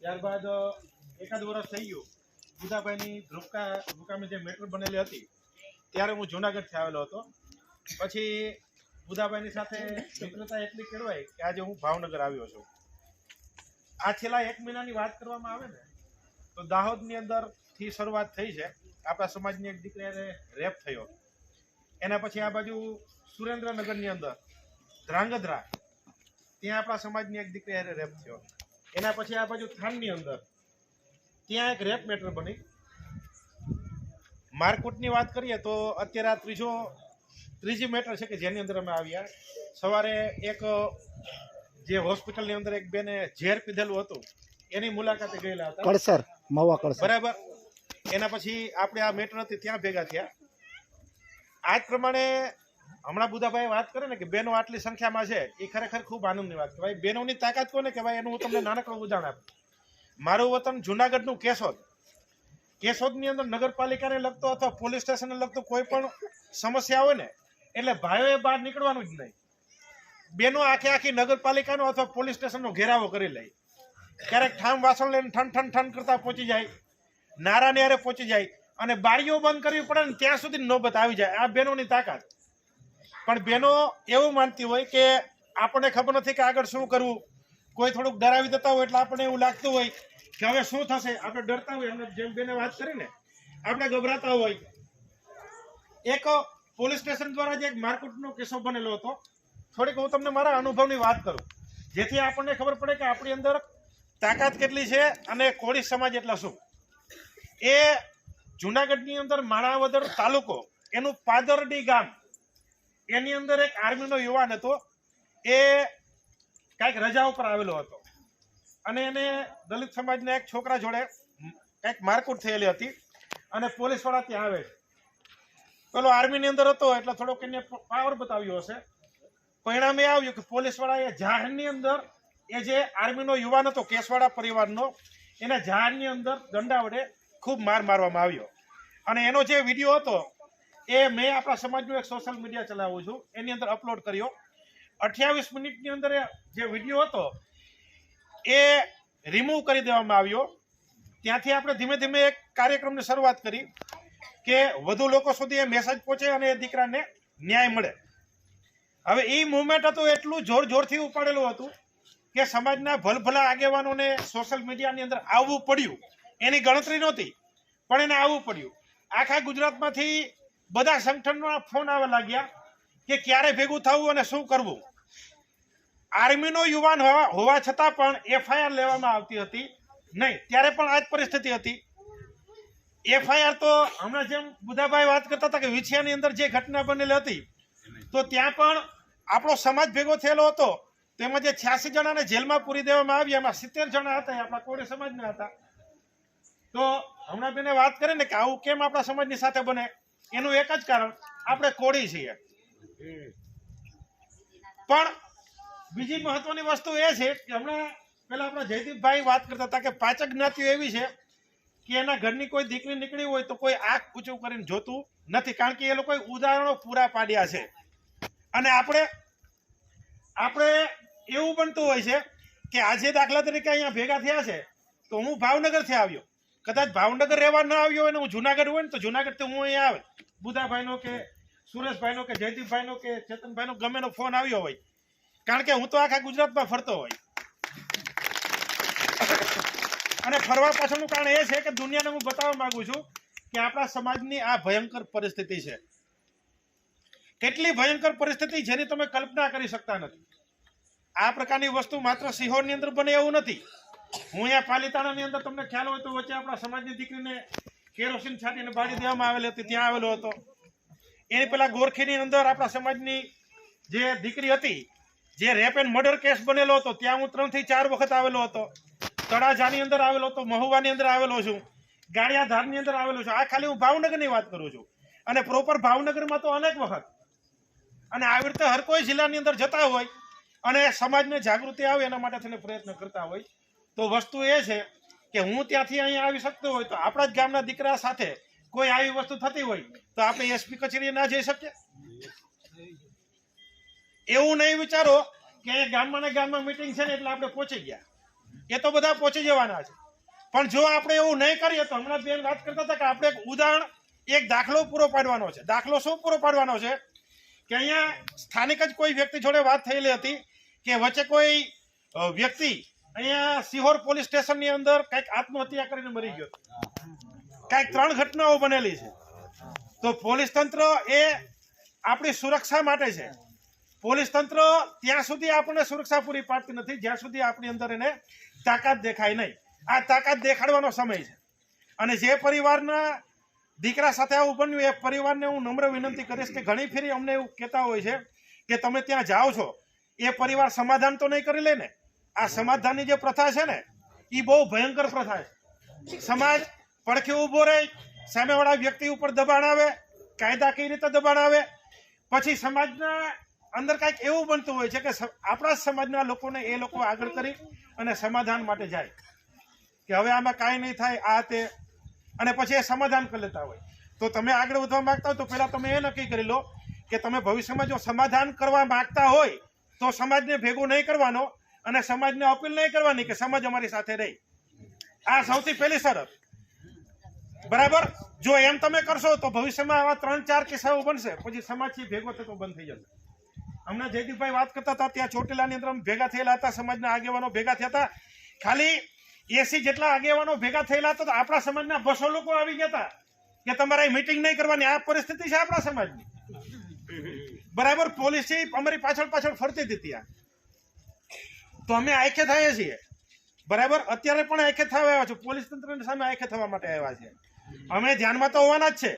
ત્યારબાદ એકાદ વર્ષ થઈ ગયું બુધાભાઈની ધ્રુવકા મુકામે જે મેટ્રો બનેલી હતી ત્યારે હું જુનાગઢથી આવેલો હતો. પછી બુધાભાઈની સાથે મિત્રતા એટલી કેળવાઈ કે આજે હું ભાવનગર આવ્યો છું. આ છેલ્લા 1 મહિનાની વાત કરવામાં આવે ને તો દાહોદની અંદરથી શરૂઆત થઈ છે. આપણા સમાજની એક દીકરીને રેપ થયો. એના પછી આ બાજુ સુરેન્દ્રનગરની અંદર ધ્રાંગધ્રા ત્યાં આપણા સમાજની એક દીકરી રેપ થયો. એના પછી આ બાજુ થાનની અંદર ત્યાં એક રેપ મેટર બની. મારકુટની વાત કરીએ તો અત્યારે આ ત્રીજી મેટર છે કે જેની અંદર અમે આવ્યા. સવારે એક જે હોસ્પિટલની અંદર એક બેને ઝેર પીધેલું હતું એની મુલાકાતે ગયેલા હતા કળસર મવા કળસર બરાબર. એના પછી આપણે આ મેટર હતી ત્યાં ભેગા થયા. આ જ પ્રમાણે હમણાં બુધાભાઈ વાત કરે ને કે બહેનો આટલી સંખ્યામાં છે એ ખરેખર ખૂબ આનંદની વાત કહેવાય. બહેનોની તાકાત કોને કહેવાય એનું હું તમને નાનકડું ઉદાહરણ આપું. મારું વતન જુનાગઢનું કેશોદ. કેશોદની અંદર નગરપાલિકાને લગતો અથવા પોલીસ સ્ટેશનને લગતો કોઈ પણ સમસ્યા હોય ને એટલે ભાઈઓએ બહાર નીકળવાનું જ નહીં. બેનો આખી નગરપાલિકાનો અથવા પોલીસ સ્ટેશનનો ઘેરાવો કરી લે. ક્યારેક ઠામ વાસણ લઈને ઠન ઠન ઠન કરતા પહોંચી જાય, નારાને હારે પહોંચી જાય અને બારીઓ બંધ કરવી પડે ને ત્યાં સુધી નોબત આવી જાય. આ બહેનોની તાકાત. પણ બહેનો એવું માનતી હોય કે આપણને ખબર નથી કે આગળ શું કરવું. કોઈ થોડુંક ડરાવી દેતા હોય એટલે આપણને એવું લાગતું હોય કે હવે શું થશે. આપણે ડરતા હોય, આપણે જેમ બેને વાત કરીને આપણે ગભરાતા હોય. એક પોલીસ સ્ટેશન દ્વારા જે એક મારકુટનો કિસ્સો બનેલો હતો. થોડીક હું તમને મારા અનુભવની વાત કરું જેથી આપણને ખબર પડે કે આપણી અંદર તાકાત કેટલી છે અને કોળી સમાજ એટલા શું. એ જુનાગઢની અંદર માણાવદર તાલુકો એનું પાદરડી ગામ એની અંદર એક આર્મીનો યુવાન હતો. એ કાંઈક રજા ઉપર આવેલો હતો અને એને દલિત સમાજના એક છોકરા જોડે કંઈક મારકુટ થયેલી હતી અને પોલીસવાળા ત્યાં આવે છે. પેલો આર્મીની અંદર હતો એટલે થોડોક એને પાવર બતાવ્યો હશે. પરિણામ એ આવ્યું કે પોલીસવાળાએ જાહેરની અંદર એ જે આર્મીનો યુવાન હતો કેસવાડા પરિવારનો એના જાહેરની અંદર દંડા વડે ખૂબ મારવામાં આવ્યો. અને એનો જે વિડીયો હતો એ મેં આપણા સમાજનું એક સોશિયલ મીડિયા ચલાવું છું એની અંદર અપલોડ કર્યો. 28 મિનિટની અંદર જે વિડીયો હતો એ રિમૂવ કરી દેવામાં આવ્યો. ત્યાંથી આપણે ધીમે ધીમે એક કાર્યક્રમની શરૂઆત કરી કે વધુ લોકો સુધી એ મેસેજ પહોંચે અને એ દીકરાને ન્યાય મળે. હવે એ મુવમેન્ટ હતું એટલું જોરથી ઉપાડેલું હતું કે સમાજના ભલભલા આગેવાનોને સોશિયલ મીડિયાની અંદર આવવું પડ્યું. એની ગણતરી નહોતી પણ એને આવવું પડ્યું. આખા ગુજરાતમાંથી બધા સંગઠનોના ફોન આવવા લાગ્યા કે ક્યારે ભેગું થવું અને શું કરવું. આર્મીનો યુવાન હોવા છતાં પણ એફઆઈઆર લેવામાં આવતી હતી નહીં. ત્યારે પણ આ જ પરિસ્થિતિ હતી. એફઆઈઆર તો હમણાં જેમ બુધાભાઈ વાત કરતા હતા કે વિછિયાની અંદર જે ઘટના બનેલી હતી તો ત્યાં પણ આપણો સમાજ ભેગો થયેલો હતો. તેમાં જે 86 જણાને જેલમાં પૂરી દેવામાં આવી એમાં 70 જણા હતા આપણા કોળી સમાજના હતા. તો હમણાં બેને વાત કરે ને કે આવું કેમ આપણા સમાજની સાથે બને એનું એક જ કારણ આપણે કોળી છીએ. પણ બીજી મહત્વની વસ્તુ એ છે કે હમણાં પેલા આપણા જયદીપભાઈ વાત કરતા હતા કે 5 જ્ઞાતિઓ એવી છે કે એના ઘરની કોઈ દીકરી નીકળી હોય તો કોઈ આંખ ઊંચું કરીને જોતું નથી કારણ કે એ લોકોએ ઉદાહરણો પૂરા પાડ્યા છે. અને આપણે એવું બનતું હોય છે કે આજે દાખલા તરીકે અહીંયા ભેગા થયા છે તો હું ભાવનગરથી આવ્યો. કદાચ ભાવનગર રહેવા ન આવ્યો હોય ને હું જુનાગઢ હોય ને તો જુનાગઢથી હું અહીંયા આવે બુધાભાઈનો કે સુરેશભાઈનો કે જયદીપભાઈનો કે ચેતનભાઈનો ગમેનો ફોન આવ્યો હોય કારણ કે હું તો આખા ગુજરાતમાં ફરતો હોય. અને ફરવા પાછળનું કારણ એ છે કે દુનિયાને હું બતાવવા માંગુ છું કે આપણા સમાજની આ ભયંકર પરિસ્થિતિ છે. કેટલી ભયંકર પરિસ્થિતિ જેની તમે કલ્પના કરી શકતા નથી. આ પ્રકારની વસ્તુ માત્ર સિહોરની અંદર બને એવું નથી. હું અહીંયા પાલીતાણાની અંદર તમને ખ્યાલ હોય તો વચ્ચે આપણા સમાજની દીકરીને કેરોસીન છાંટીને બાળી દેવામાં આવેલી હતી ત્યાં આવેલો હતો. એની પેલા ગોરખીની અંદર આપણા સમાજની જે દીકરી હતી જે રેપ એન્ડ મર્ડર કેસ બનેલો હતો ત્યાં હું 3 થી 4 વખત આવેલો હતો. તળાજાની અંદર આવેલો હતો, મહુવાની અંદર આવેલો છું, ગાળિયાધારની અંદર આવેલો છું. આ ખાલી હું ભાવનગરની વાત કરું છું અને પ્રોપર ભાવનગરમાં તો અનેક વખત. અને આવી રીતે હર કોઈ જિલ્લાની અંદર જતા હોય અને સમાજને જાગૃતિ આવે એના માટે થઈને પ્રયત્ન કરતા હોય તો વસ્તુ એ છે કે હું ત્યાંથી અહીંયા આવી શકતો હોય તો આપણા જ ગામના દીકરા સાથે કોઈ આવી વસ્તુ થતી હોય તો આપણે એસપી કચેરીએ ના જઈ શકીએ. એવું નહીં વિચારો કે ગામમાં ને ગામમાં મીટિંગ છે ને એટલે આપણે પહોંચી ગયા. એ તો બધા પહોંચી જવાના છે. પણ જો આપણે એવું નહીં કરીએ તો હમણાં બેન વાત કરતા હતા કે આપણે એક ઉદાહરણ, એક દાખલો પૂરો પાડવાનો છે. દાખલો શું પૂરો પાડવાનો છે કે અહીંયા સ્થાનિક જ કોઈ વ્યક્તિ જોડે વાત થયેલી હતી કે વચ્ચે કોઈ વ્યક્તિ અહીંયા સિહોર પોલીસ સ્ટેશનની અંદર કંઈક આત્મહત્યા કરીને મરી ગયો. કંઈક 3 ઘટનાઓ બનેલી છે. તો પોલીસ તંત્ર એ આપણી સુરક્ષા માટે છે. પોલીસ તંત્ર ત્યાં સુધી આપણને સુરક્ષા પૂરી પાડતી નથી જ્યાં સુધી આપણી અંદર એને તાકાત દેખાય નહીં. આ તાકાત દેખાડવાનો સમય છે. અને જે પરિવારના દીકરા સાથે આવું બન્યું એ પરિવારને હું નમ્ર વિનંતી કરીશ કે ઘણી ફેરી અમને એવું કહેતા હોય છે કે તમે ત્યાં જાઓ છો એ પરિવાર સમાધાન તો નહીં કરી લે ને. આ સમાધાનની જે પ્રથા છે ને એ બહુ ભયંકર પ્રથા છે. સમાજ પડખે ઊભો રહે, સામેવાળા વ્યક્તિ ઉપર દબાણ આવે, કાયદાકીય રીતે દબાણ આવે, પછી સમાજના અંદર કાંઈક એવું બનતું હોય છે કે આપણા સમાજના લોકોને એ લોકો આગળ કરી અને સમાધાન માટે જાય કે હવે આમાં કાંઈ નહીં થાય આ તે, અને પછી એ સમાધાન કરી લેતા હોય. તો તમે આગળ વધવા માંગતા હોય તો પહેલાં તમે એ નક્કી કરી લો કે તમે ભવિષ્યમાં જો સમાધાન કરવા માંગતા હોય તો સમાજને ભેગું નહીં કરવાનો અને સમાજને અપીલ નહીં કરવાની કે સમાજ અમારી સાથે રહે. આ સૌથી પહેલી શરત. બરાબર? જો એમ તમે કરશો તો ભવિષ્યમાં આવા 3-4 કિસ્સાઓ બનશે, પછી સમાજથી ભેગો થતો બંધ થઈ જશે. હમણાં જયદીપભાઈ વાત કરતા હતા ત્યાં ચોટીલાની અંદર ભેગા થયેલા હતા, સમાજના આગેવાનો ભેગા થયા હતા. ખાલી 80 જેટલા આગેવાનો ભેગા થયેલા હતા તો આપણા સમાજના 200 લોકો આવી ગયા હતા કે તમારે મીટિંગ નહીં કરવાની. આ પરિસ્થિતિ છે આપણા સમાજની. બરાબર? પોલીસ અમારી પાછળ ફરતી હતી ત્યાં. તો અમે આંખે થઈએ છીએ. બરાબર? અત્યારે પણ આંખે થવા આવ્યા છો. પોલીસ તંત્રની સામે આંખે થવા માટે આવ્યા છે. અમે ધ્યાનમાં તો હોવાના જ છે.